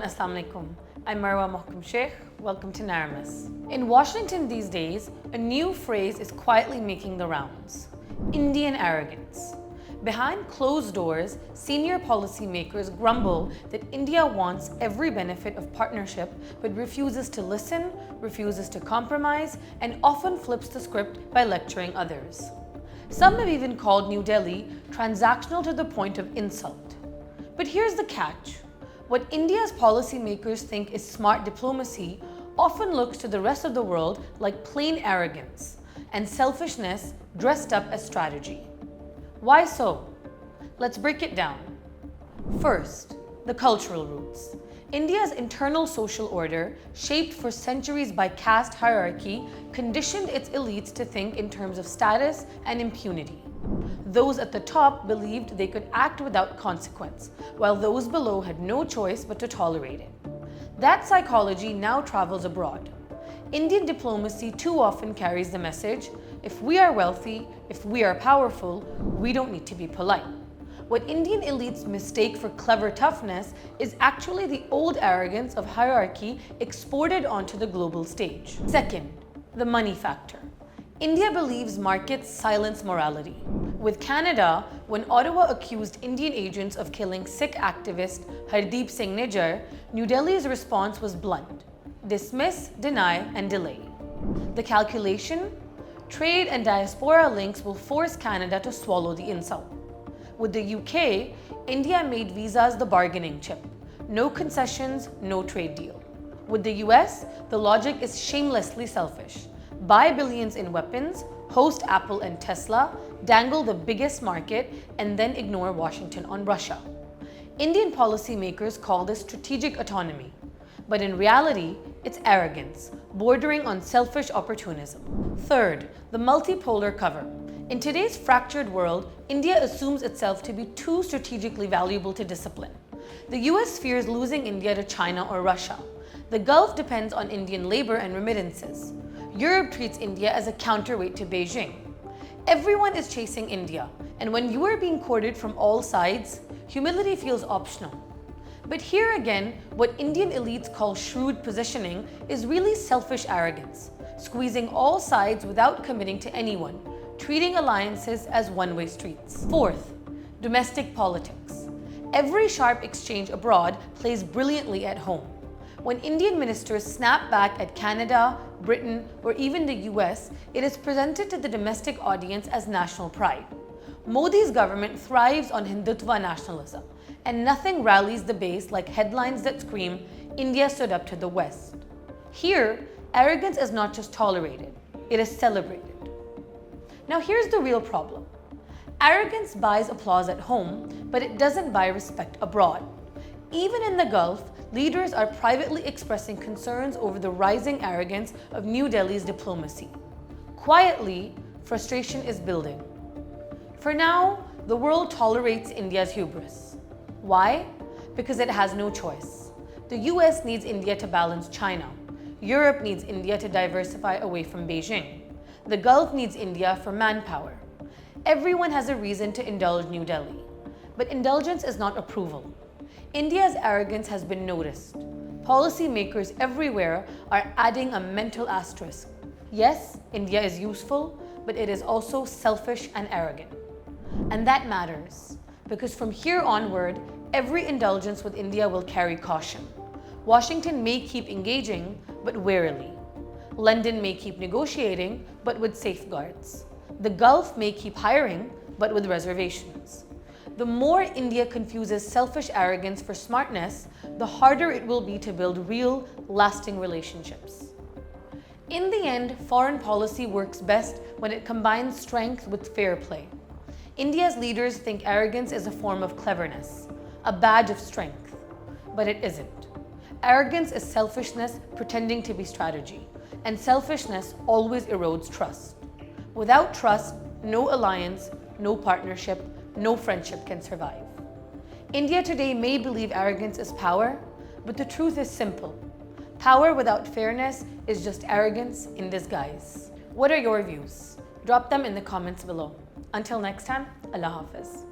Assalamu Alaikum. I'm Marwa Mohkum Sheikh. Welcome to Narramus. In Washington these days, a new phrase is quietly making the rounds: Indian arrogance. Behind closed doors, senior policymakers grumble that India wants every benefit of partnership but refuses to listen, refuses to compromise, and often flips the script by lecturing others. Some have even called New Delhi transactional to the point of insult. But here's the catch. What India's policymakers think is smart diplomacy often looks to the rest of the world like plain arrogance and selfishness dressed up as strategy. Why so? Let's break it down. First, the cultural roots. India's internal social order, shaped for centuries by caste hierarchy, conditioned its elites to think in terms of status and impunity. Those at the top believed they could act without consequence, while those below had no choice but to tolerate it. That psychology now travels abroad. Indian diplomacy too often carries the message, if we are wealthy, if we are powerful, we don't need to be polite. What Indian elites mistake for clever toughness is actually the old arrogance of hierarchy exported onto the global stage. Second, the money factor. India believes markets silence morality. With Canada, when Ottawa accused Indian agents of killing Sikh activist Hardeep Singh Nijjar, New Delhi's response was blunt: dismiss, deny, and delay. The calculation? Trade and diaspora links will force Canada to swallow the insult. With the UK, India made visas the bargaining chip. No concessions, no trade deal. With the US, the logic is shamelessly selfish. Buy billions in weapons, host Apple and Tesla, dangle the biggest market, and then ignore Washington on Russia. Indian policymakers call this strategic autonomy. But in reality, it's arrogance, bordering on selfish opportunism. Third, the multipolar cover. In today's fractured world, India assumes itself to be too strategically valuable to discipline. The US fears losing India to China or Russia. The Gulf depends on Indian labor and remittances. Europe treats India as a counterweight to Beijing. Everyone is chasing India, and when you are being courted from all sides, humility feels optional. But here again, what Indian elites call shrewd positioning is really selfish arrogance, squeezing all sides without committing to anyone, treating alliances as one-way streets. Fourth, domestic politics. Every sharp exchange abroad plays brilliantly at home. When Indian ministers snap back at Canada, Britain, or even the US, it is presented to the domestic audience as national pride. Modi's government thrives on Hindutva nationalism, and nothing rallies the base like headlines that scream, India stood up to the West. Here, arrogance is not just tolerated, it is celebrated. Now here's the real problem. Arrogance buys applause at home, but it doesn't buy respect abroad. Even in the Gulf, leaders are privately expressing concerns over the rising arrogance of New Delhi's diplomacy. Quietly, frustration is building. For now, the world tolerates India's hubris. Why? Because it has no choice. The US needs India to balance China. Europe needs India to diversify away from Beijing. The Gulf needs India for manpower. Everyone has a reason to indulge New Delhi. But indulgence is not approval. India's arrogance has been noticed. Policymakers everywhere are adding a mental asterisk. Yes, India is useful, but it is also selfish and arrogant. And that matters, because from here onward, every indulgence with India will carry caution. Washington may keep engaging, but warily. London may keep negotiating, but with safeguards. The Gulf may keep hiring, but with reservations. The more India confuses selfish arrogance for smartness, the harder it will be to build real, lasting relationships. In the end, foreign policy works best when it combines strength with fair play. India's leaders think arrogance is a form of cleverness, a badge of strength, but it isn't. Arrogance is selfishness pretending to be strategy, and selfishness always erodes trust. Without trust, no alliance, no partnership, no friendship can survive. India today may believe arrogance is power, but the truth is simple. Power without fairness is just arrogance in disguise. What are your views? Drop them in the comments below. Until next time, Allah Hafiz.